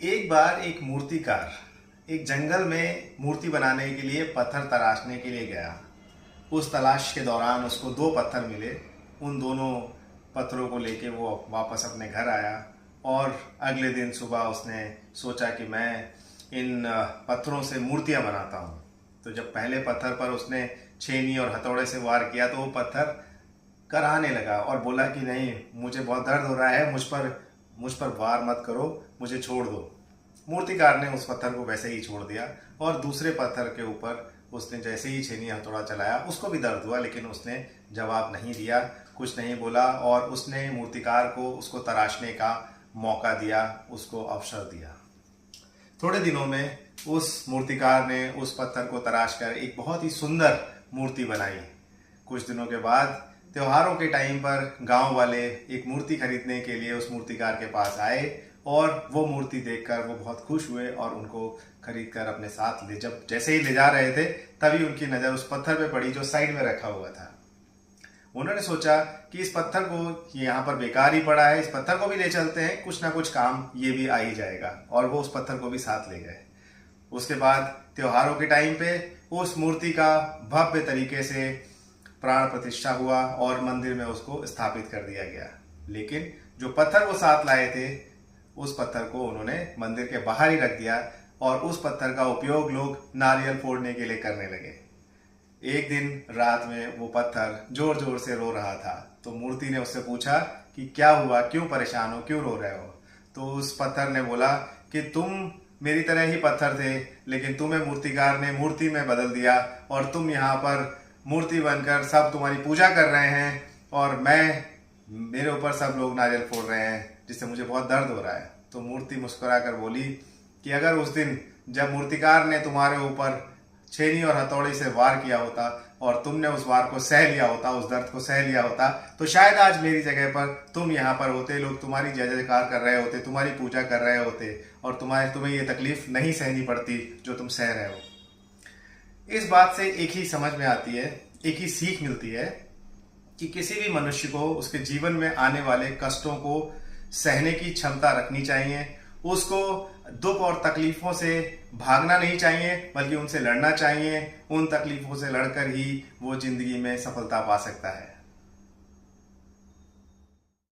एक बार एक मूर्तिकार एक जंगल में मूर्ति बनाने के लिए पत्थर तराशने के लिए गया। उस तलाश के दौरान उसको दो पत्थर मिले। उन दोनों पत्थरों को लेके वो वापस अपने घर आया और अगले दिन सुबह उसने सोचा कि मैं इन पत्थरों से मूर्तियां बनाता हूँ। तो जब पहले पत्थर पर उसने छेनी और हथौड़े से वार किया तो वो पत्थर कराहने लगा और बोला कि नहीं, मुझे बहुत दर्द हो रहा है, मुझ पर वार मत करो, मुझे छोड़ दो। मूर्तिकार ने उस पत्थर को वैसे ही छोड़ दिया और दूसरे पत्थर के ऊपर उसने जैसे ही छेनी हथौड़ा चलाया उसको भी दर्द हुआ, लेकिन उसने जवाब नहीं दिया, कुछ नहीं बोला और उसने मूर्तिकार को उसको तराशने का मौका दिया, उसको अवसर दिया। थोड़े दिनों में उस मूर्तिकार ने उस पत्थर को तराश कर एक बहुत ही सुंदर मूर्ति बनाई। कुछ दिनों के बाद त्योहारों के टाइम पर गांव वाले एक मूर्ति खरीदने के लिए उस मूर्तिकार के पास आए और वो मूर्ति देखकर वो बहुत खुश हुए और उनको खरीद कर अपने साथ जब जैसे ही ले जा रहे थे तभी उनकी नज़र उस पत्थर पे पड़ी जो साइड में रखा हुआ था। उन्होंने सोचा कि इस पत्थर को यहाँ पर बेकार ही पड़ा है, इस पत्थर को भी ले चलते हैं, कुछ ना कुछ काम ये भी आ ही जाएगा, और वो उस पत्थर को भी साथ ले गए। उसके बाद त्योहारों के टाइम पे उस मूर्ति का भव्य तरीके से प्राण प्रतिष्ठा हुआ और मंदिर में उसको स्थापित कर दिया गया। लेकिन जो पत्थर वो साथ लाए थे उस पत्थर को उन्होंने मंदिर के बाहर ही रख दिया और उस पत्थर का उपयोग लोग नारियल फोड़ने के लिए करने लगे। एक दिन रात में वो पत्थर जोर जोर से रो रहा था, तो मूर्ति ने उससे पूछा कि क्या हुआ, क्यों परेशान हो, क्यों रो रहे हो। तो उस पत्थर ने बोला कि तुम मेरी तरह ही पत्थर थे, लेकिन तुम्हें मूर्तिकार ने मूर्ति में बदल दिया और तुम यहाँ पर मूर्ति बनकर सब तुम्हारी पूजा कर रहे हैं और मेरे ऊपर सब लोग नारियल फोड़ रहे हैं, जिससे मुझे बहुत दर्द हो रहा है। तो मूर्ति मुस्कुरा कर बोली कि अगर उस दिन जब मूर्तिकार ने तुम्हारे ऊपर छेनी और हथौड़ी से वार किया होता और तुमने उस वार को सह लिया होता, उस दर्द को सह लिया होता, तो शायद आज मेरी जगह पर तुम यहाँ पर होते, लोग तुम्हारी जय जयकार कर रहे होते, तुम्हारी पूजा कर रहे होते और तुम्हें ये तकलीफ नहीं सहनी पड़ती जो तुम सह रहे हो। इस बात से एक ही समझ में आती है, एक ही सीख मिलती है कि किसी भी मनुष्य को उसके जीवन में आने वाले कष्टों को सहने की क्षमता रखनी चाहिए। उसको दुख और तकलीफों से भागना नहीं चाहिए, बल्कि उनसे लड़ना चाहिए। उन तकलीफों से लड़कर ही वो जिंदगी में सफलता पा सकता है।